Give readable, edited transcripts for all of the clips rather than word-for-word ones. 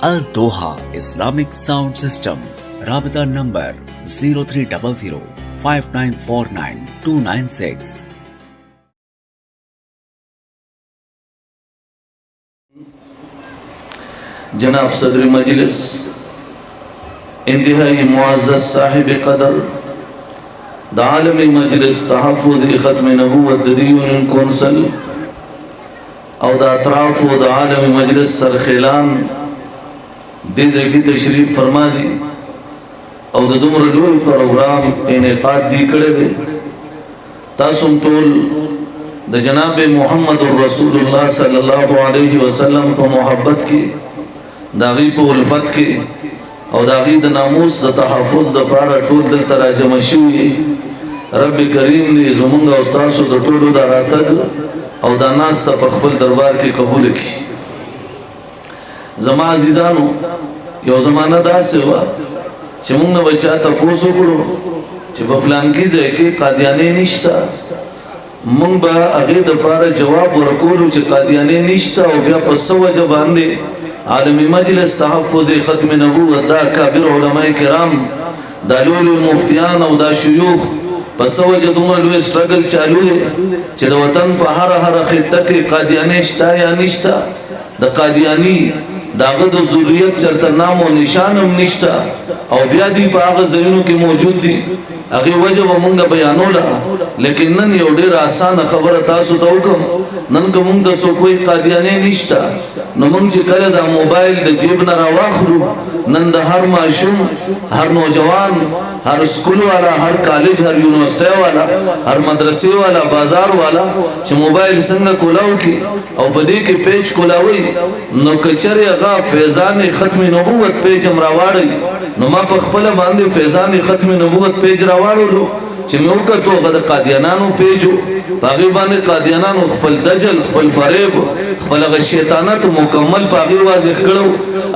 Al Doha Islamic Sound System. Rabita number 0300 5949 296. जनाब सदर मजलिस इंतहाई मुअज़्ज़ज़ साहिब कदर द आलमी मजलिस तहफ़्फ़ुज़ ख़त्म नबूवत दीन कौंसल और द अतराफ़ व द आलमी मजलिस सरखेलान देज़े की तशरीफ़ फरमा दी और द दुमर लोई प्रोग्राम इनेक़ाद दी करे वे तासुम तोल द जनाब मोहम्मद रसूलुल्लाह सल्लल्लाहु अलैहि वसल्लम को मोहब्बत की दागी पे उल्फत की और दागी द नामूस द तहफ़्फ़ुज़ द पारा टोल दिल तरा जमा शुई रब करीम ने ज़ुमुंगा उस्तासु द टोलो दा रातग और दा नास ता पखफल दरबार की कबूल की जमा अजीज़ानो यो ज़माना दा से हुआ चमुंग न बच्चा तपोसो करो चे बफलान की ज़ैके कादियाने निश्ता मंग बा अगे द पारा जवाब वरकोलु चे कादियाने निश्ता हो गया पस्सवा जबांदे आलमी मजलिस तहफ़्फ़ुज़ ख़त्म नबूवत दा काबिर उलमाए किराम दालूल मुफ्तियान और दा शुयूख पसवा जदुमा लुए स्ट्रगल चालू है चे द वतन पर हर खित्ता के कादियाने श्ता या निश्ता द कादियानी दागद ज़ुर्रियत चरता नाम और निशान निश्ता और ब्यादी पाग ज़मीनों की मौजूद दी अगे वजह व मुंगा बयानोला लेकिन नन यो डेर आसान खबर तासु तो हुकम नन का मुंग दसो कोई कादियाने निश्ता न मुंग चे करे दा मोबाइल द जेब न रावाखलू नन द हर माशूम हर नौजवान हर स्कूल वाला हर कॉलेज हर यूनिवर्सिटी वाला हर मदरसे वाला बाजार वाला चे मोबाइल संग कोलाऊ की और बदे के पेज कोलावी नो कचरे अगा फैजान ख़त्म नबूवत पेज अमरावाड़ी नो मा पखपला बांधे फैजान ख़त्म नबूवत पेज रावाड़ो लो चिमोका तो गद कादियानानो पेजो पागी बाने कादियानानो खपल दजल खपल फरेब खपल शैताना तो मुकम्मल पागी वाज़िह करो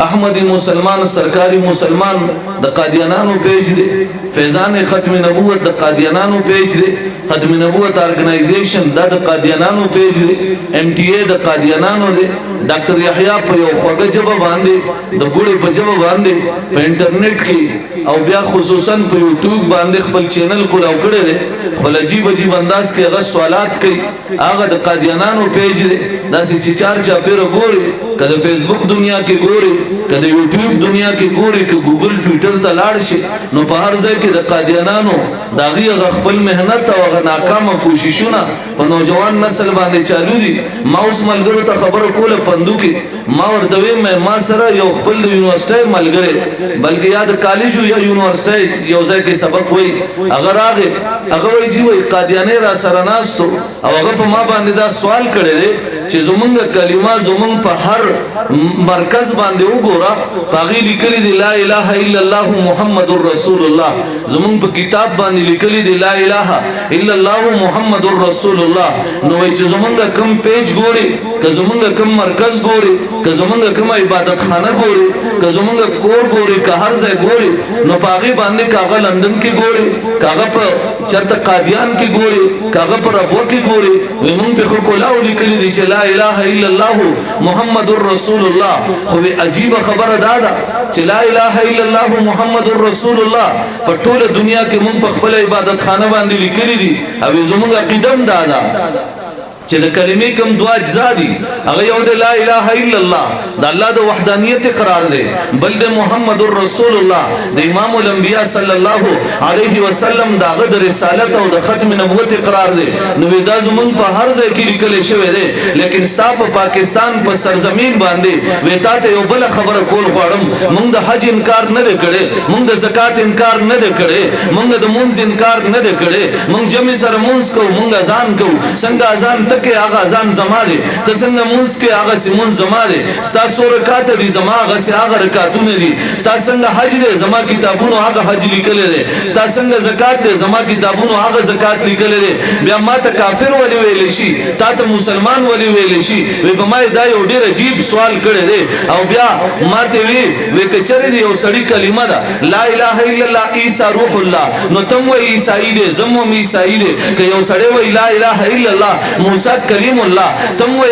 अहमदी मुसलमान सरकारी मुसलमान द कादियानानो पेज दे फैजान ख़त्म नबूवत द कादियानानो पेज दे ख़त्म नबूवत ऑर्गेनाइजेशन द कादियानानो पेज दे MTA द कादियानानो दे डॉक्टर यहया पे ख़ुद जब बांधे द गुड़े पे जब बांधे पे इंटरनेट की और ब्या खुसूसन पे यूट्यूब बांधे खपल चैनल को लौकड़े दे खपल अजीब अजीब अंदाज के अगर सवालात कई आगा द कादियानानो पेज दे दासी चिचार चापेर गोरे कद फेसबुक दुनिया के गोरे कद यूट्यूब दुनिया के गोरे के गूगल ट्विटर तलाड़ से नो पहाड़ जाए के द कादियानानो दागी अगर खपल मेहनत और अगर नाकाम कोशिशुना पर नौजवान नस्ल बांधे चालू दी माउस मलगरो ता खबर कोल पंदुकी मावर दवे में मा सरा यो खपल यूनिवर्सिटी मलगरे बल्कि याद कॉलेज या यूनिवर्सिटी योजा के सबक हुई अगर आगे अगर वही जी वही कादियाने रा सरनास तो अब अगर पमा बांधे दा सवाल करे दे चे जुमंग कलिमा जुमंग पर हर मरकज बांधे उगोरा पागी लिखली दे ला इलाहा इल्लल्लाहु मुहम्मदुर रसूलुल्लाह जुमंग पर किताब बांधे लिखली दे ला इलाहा इल्लल्लाहु मुहम्मदुर रसूलुल्लाह नो वही चे जुमंग कम पेज गोरे क जुमंग कम मरकज गोरे क जुमंग कम इबादत खाना गोरे क जुमंग कोर गोरे का हर जय गोरे नो पागी बांधे कागा लंदन के गोरे कागा पर चरता कादियान के गोरे कागा पर अबुआ के गोरे वे मुंग पे खुलाओ लिखली दे ला इलाहा इल्लल्लाहु मुहम्मदुर रसूलुल्लाह खुबे अजीब खबर दादा ला इलाहा इल्लल्लाहु मुहम्मदुर रसूलुल्लाह पर टोल दुनिया के मुंग पर खपल इबादत खाना बांधी लिखली दी अब जुमुंग अकीदम दादा चल कलिमे कम दुआ अज्जा दी अगर यो ला इलाहा इल्लल्लाह द अल्लाह द वहदानियत करार दे बल दे मुहम्मदुर रसूलुल्लाह द इमामुल अंबिया सल्लल्लाहु अलैहि वसल्लम द गद रिसालत और द खत्म नबूवत करार दे नवेदा जुमन पर हर जगह की लिखले शवे दे लेकिन साप पाकिस्तान पर सरजमीन बांधे वेता ते यो बल खबर कोल गड़म मुंग द हज इनकार न दे करे मुंग द ज़कात इनकार न दे करे मुंग द मुंज इनकार न दे करे मुंग जमी सर मुंज को मुंग अजान को संग अजान के आगा अजान जमा दे तसंग मुंज के आगा से मुंज जमा दे स्ता सो रकात दी जमा आगा से आगा रकातुन दी स्ता संग हज दे जमा किताबुन आगा हज लिखले दे स्ता संग ज़कात दे जमा किताबुन आगा ज़कात लिखले दे बिया मात काफिर वली वेलेशी तात मुसलमान वली वेलेशी वे बमाय दाय ओडे अजीब सवाल करे दे औ बिया माते वे कचरे दी ओ सड़ी कलिमा दा ला इलाहा इल्लल्लाह ईसा रूहुल्लाह नो तम व ईसाई दे जम व ईसाई दे के ओ सड़े व ला इलाहा इल्लल्लाह موسی کلیم الله تم وای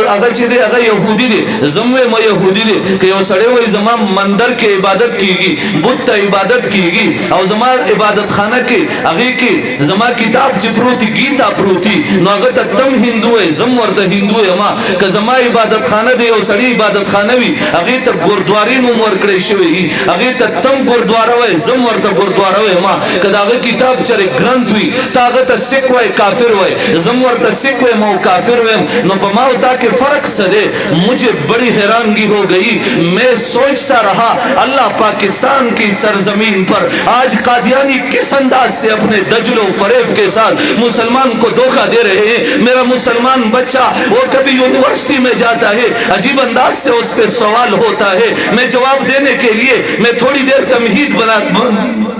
هغه چې دی هغه يهودي دي زموږ ما يهودي دي که یو سړی وای زما مندر کې عبادت کیږي بت ته عبادت کیږي او زما عبادت خانه کې هغه کې زما کتاب چې پروتي گیتا پروتي نو هغه ته تم هندو وای زم ورته هندو یم که زما عبادت خانه دی یو سړی عبادت خانه وي هغه ته ګوردواري نوم ورکړی شوی هغه ته تم ګوردواره وای زم ورته ګوردواره وایم که داغه کتاب چره ګرنث وي تاغه ته سکھ وای کافر وای زم ورته سکھ وایم او کافر وایم نو په ما او تا کې فرق څه دی मुझे बड़ी हैरानगी हो गई मैं सोचता रहा अल्लाह पाकिस्तान की सरजमीन पर आज कादियानी किस अंदाज से अपने दजलो फरेब के साथ मुसलमान को धोखा दे रहे हैं मेरा मुसलमान बच्चा वो कभी यूनिवर्सिटी में जाता है अजीब अंदाज से उस पर सवाल होता है मैं जवाब देने के लिए मैं थोड़ी देर तमहीद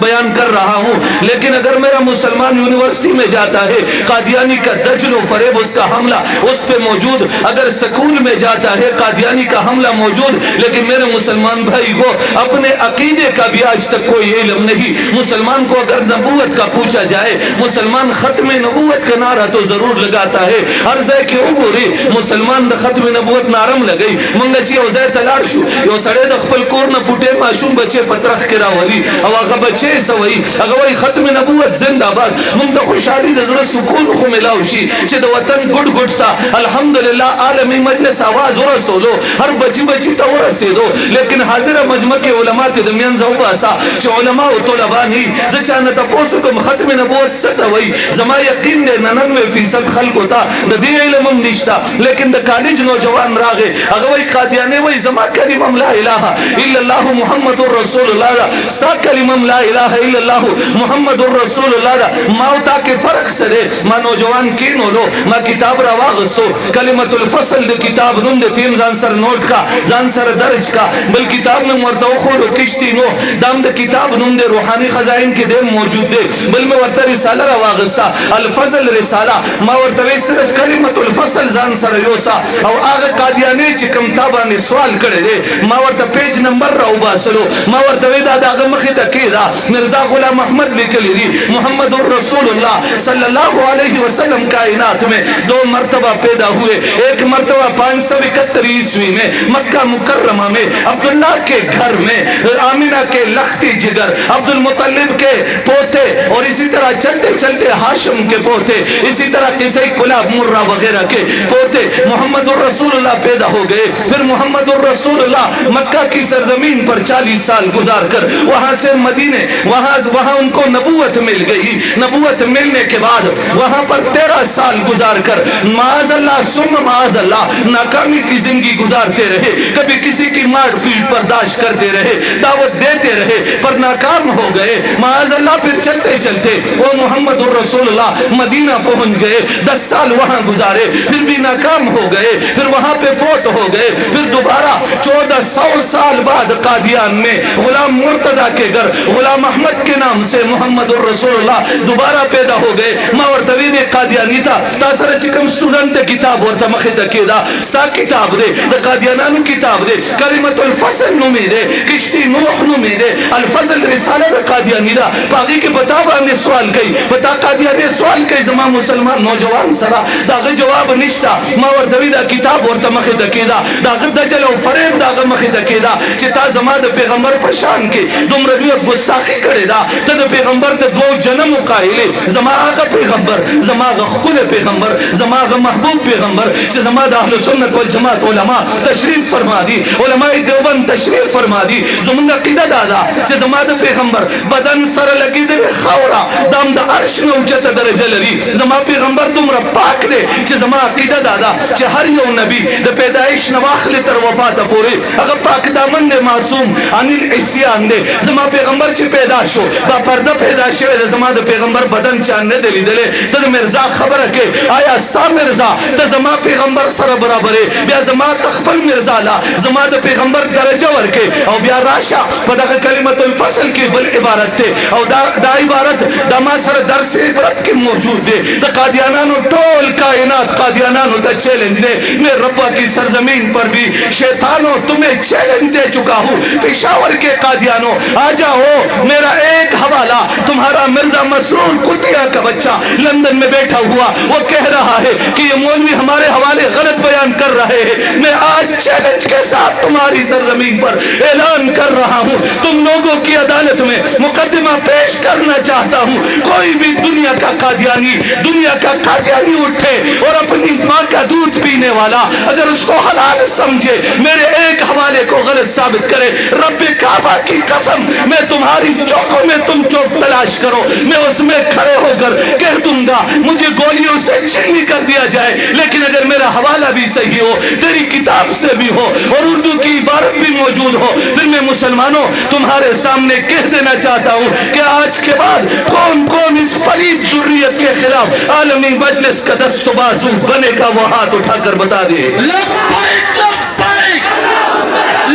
बयान कर रहा हूँ लेकिन अगर मेरा मुसलमान यूनिवर्सिटी में जाता है कादियानी का दजलो फरेब उसका हमला उस पर मौजूद अगर स्कूल में जाता है कादियानी का हमला मौजूद लेकिन मेरे मुसलमान भाई को अपने अकीदे का भी आज तक कोई इल्म नहीं मुसलमान को अगर नबूवत का पूछा जाए मुसलमान खत्म नबूवत का नारा तो जरूर लगाता है अर्ज़ है क्यों बोली मुसलमान द खत्म नबूवत नारम लगई मंगची औज़े तलाशु यो सड़े द खपल कोर न पुटे माशूम बच्चे पत्रख के रावली और अगर बच्चे सवई अगर वही खत्म नबूवत जिंदाबाद मुंग द खुशहाली द ज़रा सुकून खो मिलाउशी चे द वतन गुड गुडता अल्हम्दुलिल्लाह आलमी मजलिस आवाज रसोलो हर बची बची तो रसेदो लेकिन हाजिर मजमा के उलमा ते दमियन जवासा च उलमा और तलबा नहीं जचान तपोसु को खत्म नबूवत सतवई जमा यकीन ने 99% खल्क होता द दी इल्म निश्ता लेकिन द कॉलेज नौजवान रागे अगवई कादियाने वही जमा कलिमा ला इलाहा इल्लल्लाह मुहम्मदुर रसूलुल्लाह सा कलिमा ला इलाहा इल्लल्लाह मुहम्मदुर रसूलुल्लाह माउता के फर्क से दे मा नौजवान की नो मा किताब रवागसो कलिमतुल फसल द किताब नुम दे तीन जान नोट का जान सर दर्ज का बल किताब में मरता खोलो किश्ती नो दाम द किताब नुम दे रूहानी खजाइन के दे मौजूद दे बल में वर्ता रिसाला रवागसा अल फजल रिसाला मा वर्ता सिर्फ कलिमतुल फसल जान सर योसा और आगे कादियानी चिकम ताबा ने सवाल करे दे मा वर्ता पेज नंबर राउबा सलो मा वर्ता वेदा दागा मखी तकीदा मिर्जा गुलाम अहमद लिखली दी मुहम्मदुर रसूलुल्लाह सल्लल्लाहु अलैहि वसल्लम कायनात में दो मर्तबा पैदा हुए एक मर्तबा 571 ईस्वी में मक्का मुकर्रमा में अब्दुल्ला के घर में आमिना के लख्ती जिगर अब्दुल मुत्तलिब के पोते और इसी तरह चलते चलते हाशिम के पोते इसी तरह किसी कुलाब मुर्रा वगैरह के पोते मोहम्मदुर रसूलुल्लाह पैदा हो गए फिर मोहम्मदुर रसूलुल्लाह मक्का की सरजमीन पर 40 साल गुजार कर वहां से मदीने वहां उनको नबूवत मिल गई नबूवत मिलने के बाद वहां पर 13 साल गुजार कर माअज़ल्लाह सुम्मा माअज़ल्लाह नाकामी की जिंदगी गुजारते रहे कभी किसी की मार पीट बर्दाश्त करते रहे दावत देते रहे पर नाकाम हो गए माअज़ल्लाह फिर चलते चलते वो मोहम्मदुर रसूलुल्लाह मदीना पहुंच गए 10 साल वहां गुजारे फिर भी नाकाम हो गए फिर वहां पे फोत हो गए फिर दोबारा 1400 साल बाद कादियान में गुलाम मुर्तजा के घर गुलाम अहमद के नाम से मोहम्मदुर रसूलुल्लाह दोबारा पैदा हो गए मावर्तवी ने कादियानी था तासर चिकम स्टूडेंट किताब वर्ता मखे तकेदा सा किताब दे द कादियानानु किताब दे कलिमतुल फसल नुमी दे किश्ती नूह नुमी दे अल फजल रिसाला द कादियानी दा बाकी के बतावा ने सवाल कई बता कादियानी सवाल कई जमा मुसलमान नौजवान सरा दागे जवाब निश्ता मावर्तवी दा किताब वर्ता मखे तकेदा दागे दजलो फरेब दागे मखे तकेदा चिता जमा द पैगंबर परेशान के दुमरवी गुस्ताखी करे दा तद पैगंबर ते दो जन्म काहिले जमा आगा पैगंबर जमा खुले पैगंबर जमा महबूब पैगंबर जमा अहले सुन्नत वल जमात उलमा तशरीफ फरमा दी उलमा देवबंद तशरीफ फरमा दी जुमना कीदा दादा जे जमा द पैगंबर बदन सर लगी दे खौरा दम द अर्श न उचत दरजे लरी जमा पैगंबर तुमरा पाक दे जे जमा कीदा दादा जे हर यो नबी द पैदाइश नवाखले तर वफात पूरे अगर पाक दामन ने मासूम अनिल इस्यान दे जमा पैगंबर चे पैदा शो बा पर्दा पैदा शे जमा द पैगंबर बदन चांदे दे दले तद मिर्जा खबर के आया सा मिर्जा त जमा पैगंबर सर बराबर बिया जमा तखपल मिर्जा ला जमा द पैगंबर दर्जा वर्के और बिया राशा पदा कलिमतुल फसल की बल इबारत थे और दा इबारत दमा सर दर्स इबारत के मौजूद दे द कादियानानो टोल कायनात कादियानानो द चैलेंज दे मैं रब्बा की सरजमीन पर भी शैतानों तुम्हें चैलेंज दे चुका हूं पेशावर के कादियानो आ जाओ मेरा एक हवाला, तुम्हारा मिर्जा मसरूर कुतिया का बच्चा लंदन में बैठा हुआ वो कह रहा है कि ये मौलवी हमारे हवाले गलत बयान कर रहे हैं। मैं आज चैलेंज के साथ तुम्हारी सरजमीन पर ऐलान कर रहा हूँ, तुम लोगों की अदालत में मुकदमा पेश करना चाहता हूँ। कोई भी दुनिया का कादियानी उठे और अपनी माँ का दूध पीने वाला अगर उसको हलाल समझे, मेरे एक हवाले को गलत साबित करे, रब्बे काबा की कसम मैं तुम्हारी चौकों में तुम चौक तलाश करो, मैं उसमें खड़े होकर कह दूंगा मुझे गोलियों से छीनी कर दिया जाए, लेकिन अगर मेरा हवाला भी सही हो, तेरी किताब से भी हो और उर्दू की इबारत भी मौजूद हो, फिर मैं मुसलमानों तुम्हारे सामने कह देना चाहता हूँ कि आज के बाद कौन कौन इस पलीद जुर्रियत के खिलाफ आलमी मजलिस का दस्तबाजू बनेगा वो हाथ उठाकर बता दे। लब्बैक लब्बैक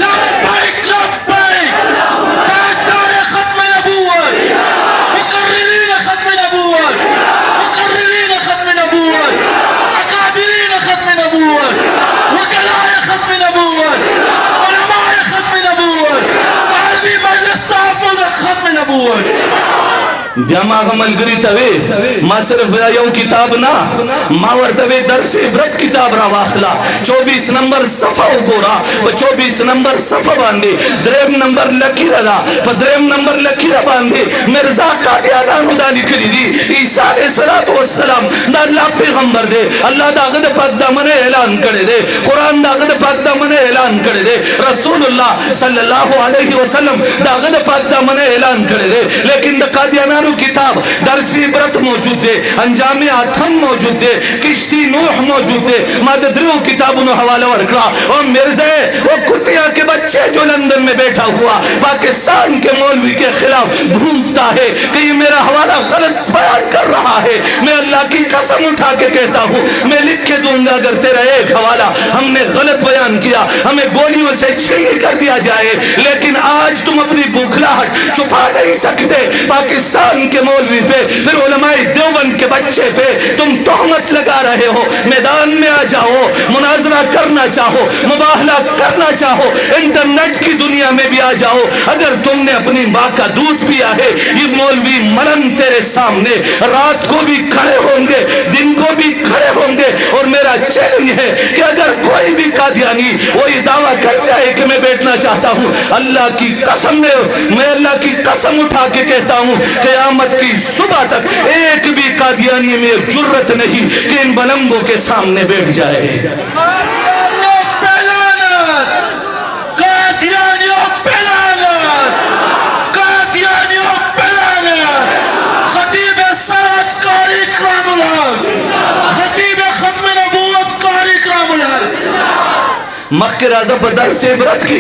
लब्बैक लब्बैक ताजदार खत्म नबूवत मुकर्रिरीन खत्म नबूवत मुकर्रिरीन खत्म नबूवत अकाबिरीन खत्म नबूवत वकलाए खत्म नबूवत उलमाए खत्म नबूवत आलमी मजलिस तहफ़्फ़ुज़ खत्म नबूवत ब्यामा गमल गरी तवे मा सिर्फ यो किताब ना मावर तवे दरस इब्रत किताब रा वाखला 24 नंबर सफा गोरा 24 नंबर सफा बांधे द्रेम नंबर लकीरा दा द्रेम नंबर लकीरा बांधे मिर्जा कादियाना खुदा लिखली दी ईसा अलैहिस्सलातु वस्सलाम दा अल्लाह पैगंबर दे अल्लाह दा गद पाक दा मने ऐलान करे दे कुरान दा गद पाक दा मने ऐलान करे दे रसूलुल्लाह सल्लल्लाहु अलैहि वसल्लम दा गद पाक दा मने ऐलान करे दे, लेकिन द कादियाना किताब दरसी इब्रत मौजूद है, अंजाम आथम मौजूद है, किश्ती नूह मौजूद है, मददरू किताबों ने हवाला रखा और मिर्जे वो कुतिया के बच्चे जो लंदन में बैठा हुआ पाकिस्तान के मौलवी के खिलाफ भूमता है कि ये मेरा हवाला गलत बयान कर रहा है। मैं अल्लाह की कसम उठा के कहता हूँ मैं लिख के दूंगा अगर तेरा एक हवाला हमने गलत बयान किया हमें गोलियों से छीन कर दिया जाए, लेकिन आज तुम अपनी बुखलाहट छुपा नहीं सकते। पाकिस्तान के मौलवी पे फिर उलमाए देवबंद के बच्चे पे तुम तोहमत लगा रहे हो, मैदान में आ जाओ, मुनाजरा करना चाहो, मुबाहला करना चाहो, इंटरनेट की दुनिया में भी आ जाओ। अगर तुमने अपनी माँ का दूध पिया है ये मौलवी मरन तेरे सामने रात को भी खड़े होंगे दिन को भी खड़े होंगे, और मेरा चैलेंज है कि अगर कोई भी कादियानी वो ये दावा कर जाए कि मैं बैठना चाहता हूँ, अल्लाह की कसम मैं अल्लाह की कसम उठा के कहता हूँ क़यामत की सुबह तक एक भी कादियानी में जुर्रत नहीं कि इन बलंगों के सामने बैठ जाए। मक्के राजा बदर से इबरत की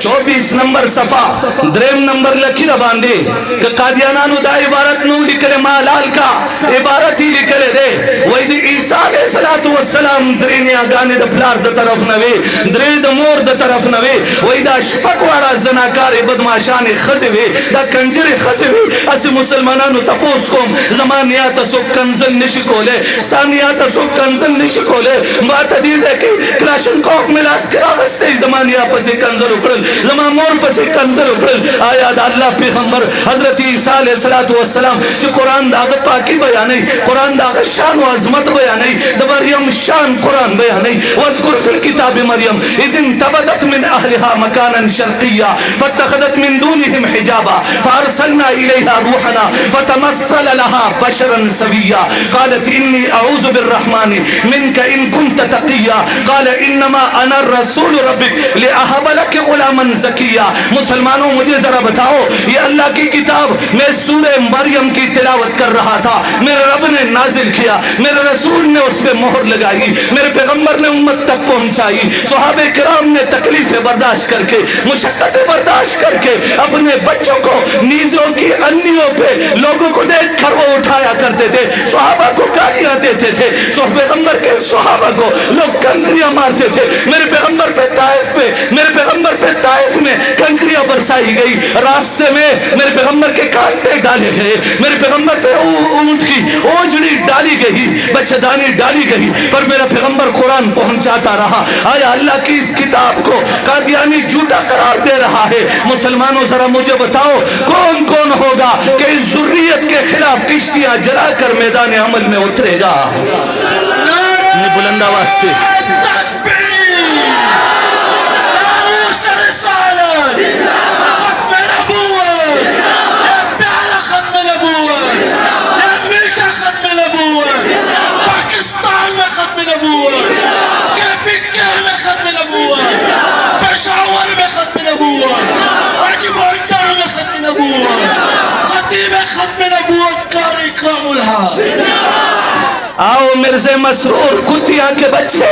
24 नंबर सफा द्रेम नंबर लकीर बांधे कादियाना दा इबारत नू लिखले मालाल का इबारत ही लिखले दे वही ईसा अलैहिस्सलातु वस्सलाम द्रेनिया गाने द फ्लार द तरफ नवे द्रे द मोर द तरफ नवे वही दा शपक वाला जनाकार बदमाशान खजवे दा कंजरे खजवे अस मुसलमानानु तपोस कोम जमानिया तसो कंजल निशकोले सानिया तसो कंजल निशकोले बात दी है कि क्लाशनकोव में लास्करागस्ते जमानिया पसे कंजल उकड़ल जमा मोर पसे कंजल उकड़ल आया अल्लाह पैगंबर हजरत ईसा अलैहिस्सलातु वस्सलाम जो कुरान दाग पाकी बयान है कुरान दाग शान व अजमत बयान है द मरियम शान कुरान बयान है वज़कुर फिल किताब मरियम इदिन तबदत मिन अहलिहा मकानन शर्किया फतखदत मिन दूनिहिम हिजाबा फअरसलना इलैहा रूहना फतमस्सल लहा बशरन सविया قالت इन्नी अऊज़ु बिर्रहमान मिनका इन कुंत तकिया قال इन्नमा अना रसूल रब्बिक लिअहब लक गुलामन ज़किया। मुसलमानों मुझे जरा बताओ ये अल्लाह की किताब मैं सूरह मरियम की तिलावत कर रहा था, मेरे रब ने नाजिल किया, मेरे रसूल ने उस पे मोहर लगाई, मेरे पैगंबर ने उम्मत तक पहुंचाई, सहाबे किराम ने तकलीफें बर्दाश्त करके मुशक्कतें बर्दाश्त करके अपने बच्चों को नीजों की अन्नियों पे लोगों को देख कर वो उठाया करते थे, सहाबा को गालियां देते थे, पैगंबर के सहाबा को लोग कंकरियां मारते थे, मेरे पैगंबर पे ताइफ में कंकरियां आंधियां बरसाई गई, रास्ते में मेरे पैगंबर के कांटे डाले गए, मेरे पैगंबर पे ऊंट की ओजड़ी डाली गई, बच्चेदानी डाली गई, पर मेरा पैगंबर कुरान पहुंचाता रहा। आया अल्लाह की इस किताब को कादियानी झूठा करार दे रहा है। मुसलमानों जरा मुझे बताओ कौन कौन होगा कि इस जुर्रियत के खिलाफ किश्तियां जलाकर मैदान अमल में उतरेगा? बुलंद आवाज से पाकिस्तान में खत्म नबूवत, पेशावर में खत्म नबूवत, अजमोंडा में खत्म नबूवत, खतीब खत्म नबूवत कारी इकरामुल हक। आओ मिर्ज़े मसरूर कुतिया के बच्चे,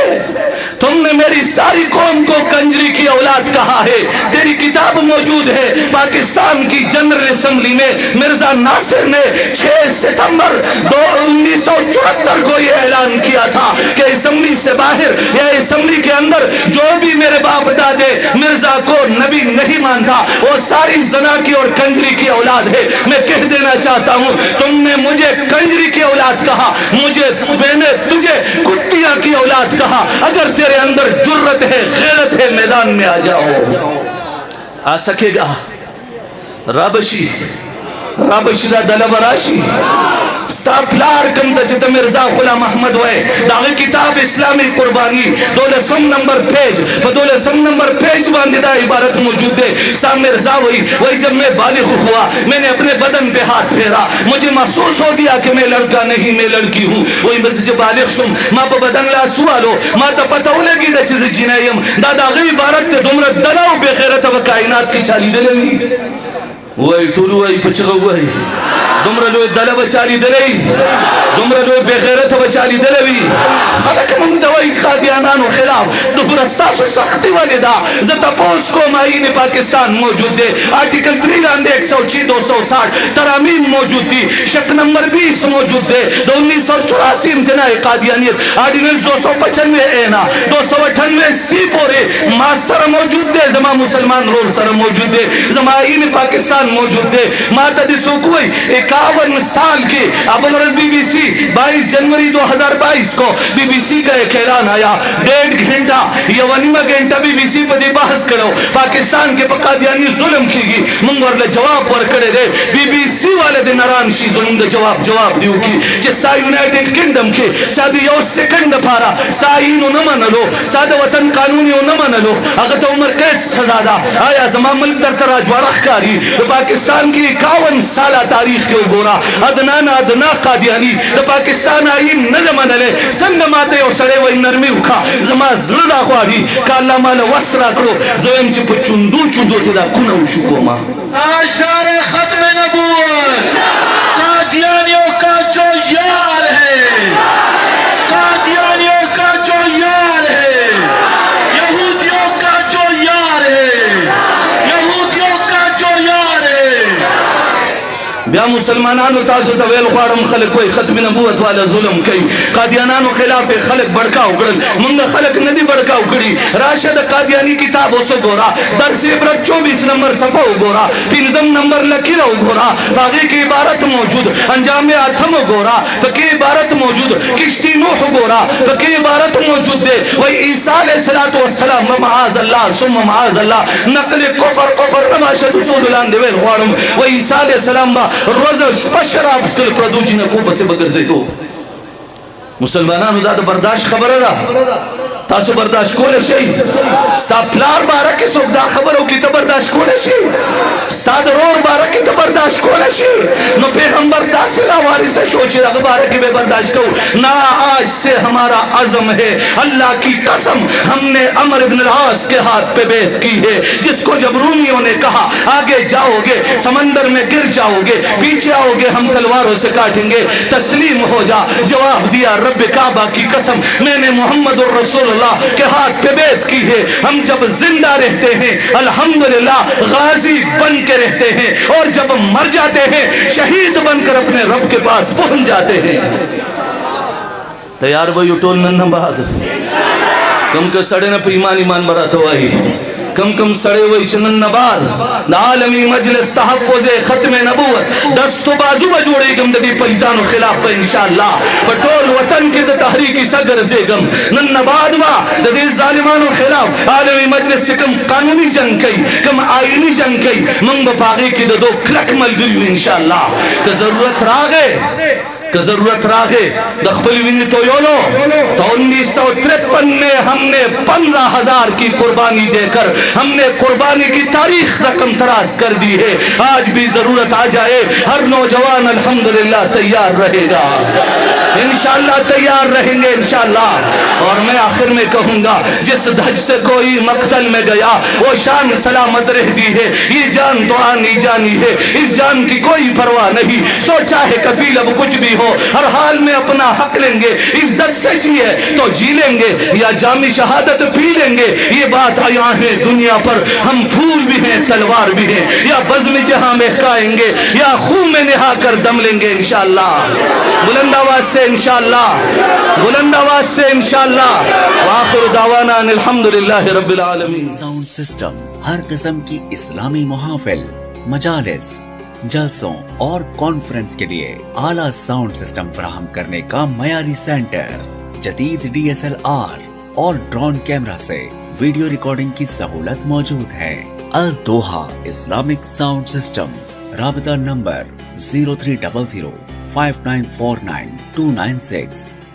तुमने मेरी सारी कौम को कंजरी की औलाद कहा है। तेरी किताब मौजूद है। पाकिस्तान की जनरल असेंबली में मिर्जा नासिर ने 6 सितंबर 1974 को यह ऐलान किया था कि असेंबली से बाहर या असेंबली के अंदर जो भी मेरे बाप दादे मिर्जा को नबी नहीं मानता वो सारी जना की और कंजरी की औलाद है। मैं कह देना चाहता हूँ, तुमने मुझे कंजरी की औलाद कहा, मैंने तुझे कुत्तिया की औलाद कहा। अगर तेरे अंदर जुर्रत है, गैरत है, मैदान में आ जाओ। आ सकेगा? राबशी दा दलबराशी स्टाफलार कंद जित मिर्जा गुलाम अहमद हुए दागे किताब इस्लामी कुर्बानी 2 नंबर पेज बांधिदा इबारत मौजूद है। सा मिर्जा वही जब मैं बालिग हुआ मैंने अपने बदन पे हाथ फेरा, मुझे महसूस हो गया कि मैं लड़का नहीं मैं लड़की हूँ। वही बस जब बालिग शुम माँ पे बदन ला सुआलो माँ तो पता लगी ना चीज जिनायम दादा गई इबारत दुमर दलाओ बेखैरत व कायनात की चाली दलनी वही टूलू वही पचगा वही दुमरा लो दला बचाली दलई दुमरा लो बेगैरत बचाली दलवी खलक मुंतवई कादियानान के खिलाफ दुबरस्ता से सख्ती वाले दा ज़तपोस को माइन पाकिस्तान मौजूद है। आर्टिकल 3 लांदे 106 260 तरामीम मौजूद थी। शक नंबर 20 मौजूद है। 1984 इम्तिनाए कादियानियत ऑर्डिनेंस 295 एना 298 सी पोरे मासर मौजूद है। जमा मुसलमान रोल सर मौजूद है। जमाइन पाकिस्तान मौजूद है। माता दी सुकुई 51 साल के अबलरस बीबीसी 22 जनवरी 2022 को बीबीसी का एक ऐलान आया। 1.5 घंटा या 1 घंटा बीबीसी पर बहस करो पाकिस्तान के कादियानी जुल्म की मंगवर जवाब पर करे गए। बीबीसी वाले दिन नारायण शी जुल्म दे जवाब दियो की जिसता यूनाइटेड किंगडम के चादी यो सेकंड पारा साइन न मनलो सादा वतन कानूनी न मनलो अगर तो उम्र कैद सजा दा आया जमा मुल्क दर तरा ज्वारखकारी पाकिस्तान की 51 साल तारीख के गोरा अदना कादियानी पाकिस्तान आई न जमानले संग माते और सड़े वही नरमी उखा जमा ज़ुल्ला ख्वारी काला माल वस्रा करो ज़ोयम चिप चुंदू तेरा कुना उशुको मा ताजदार खत्म नबूवत कादियानियों का जो यार है, कादियानियों का जो यार है, यहूदियों का जो यार है, यहूदियों का जो यार है। ब्या मुसलमानानो तासो तवेल ख्वारम खलक कोई खत्म नबूवत वाला जुल्म कई कादियानानो खिलाफ खलक बड़का उगड़ल मंग खलक नदी बड़का उगड़ी। राशिद कादियानी किताब ओसो गोरा दर्स इबरत 24 नंबर सफा गोरा 3 नंबर लकीरा गोरा तागी की इबारत मौजूद अंजाम आथम गोरा तकी इबारत मौजूद किश्ती नूह गोरा तकी इबारत मौजूद दे वही ईसा अलैहिस्सलातु वस्सलाम माअज़ अल्लाह सुम्मा माअज़ अल्लाह नकल कुफर नमाशद रसूलुल्लाह देवेल ख्वारम वही ईसा अलैहिस्सलाम बा रोज़ शराब स्कल प्रदूजी न को बसे बगर से को मुसलमानानो दा बर्दाश्त खबर है तासो बर्दाश्त कोले शई स्ता प्लार बारा के सोदा खबरों की तो बर्दाश्त कोले शई स्ता रोर बारा की तो बर्दाश्त कोले शई नो पैगंबर दासिला वारिस सोचे अखबार की बे बर्दाश्त को ना। आज से हमारा अज़म है अल्लाह की कसम हमने अमर इब्न अल-आस के हाथ पे बैत की है जिसको जब रूमियों ने कहा आगे जाओगे समंदर में गिर जाओगे पीछे आओगे हम तलवारों से काटेंगे तस्लीम हो जा। जवाब दिया रब काबा की कसम मैंने मोहम्मद रसूल के हाथ पे बैत की है। हम जब जिंदा रहते हैं अल्हम्दुलिल्लाह गाजी बन के रहते हैं और जब मर जाते हैं शहीद बनकर अपने रब के पास पहुंच जाते हैं। तैयार भाई टोल नन्ना बहादुर तुम के सड़े न ईमान बरा तो आई कम कम सड़े हुए चनन्नबाद आलमी मजलिस तहफ़्फ़ुज़ ख़त्म नबूवत दस्तो बाजू बजोड़े गम ददी पलितान खिलाफ पे इंशाअल्लाह पटोल वतन के तहरीकी सगर से गम नन्नबाद वा ददी जालिमानो खिलाफ आलमी मजलिस से कम कानूनी जंग कई कम आईनी जंग कई मंग बपागे की दो क्लक मलगरी इंशाअल्लाह तो जरूरत रागे दखपली तो योलो तो 1953 में हमने 15,000 की कुर्बानी देकर हमने कुर्बानी की तारीख रकम तराज कर दी है। आज भी जरूरत आ जाए हर नौजवान अल्हम्दुलिल्लाह तैयार रहेगा, इंशाअल्लाह तैयार रहेंगे इंशाअल्लाह। और मैं आखिर में कहूंगा जिस धज से कोई मक्तल में गया वो शान सलामत रह दी है, ये जान तो आनी जानी है, इस जान की कोई परवाह नहीं। सोचा है कफील अब कुछ भी हो हर हाल में अपना हक लेंगे, इज्जत से जिए तो जी लेंगे या जामी शहादत पी लेंगे। ये बात आया है दुनिया पर, हम फूल भी हैं तलवार भी हैं, या बज़्म जहां महकाएंगे या खून में नहा कर दम लेंगे इंशाअल्लाह। बुलंद आवाज से इंशाअल्लाह, बुलंद आवाज से इंशाअल्लाह। आखिर दावाना अल्हम्दुलिल्लाह रब्बिल आलमीन। साउंड सिस्टम हर किस्म की इस्लामी मुहाफिल, मजालिस, जलसों और कॉन्फ्रेंस के लिए आला साउंड सिस्टम फराहम करने का मयारी सेंटर, जदीद DSLR और ड्रोन कैमरा से वीडियो रिकॉर्डिंग की सहूलत मौजूद है। अल दोहा इस्लामिक साउंड सिस्टम, राबता नंबर 0300 5949 296।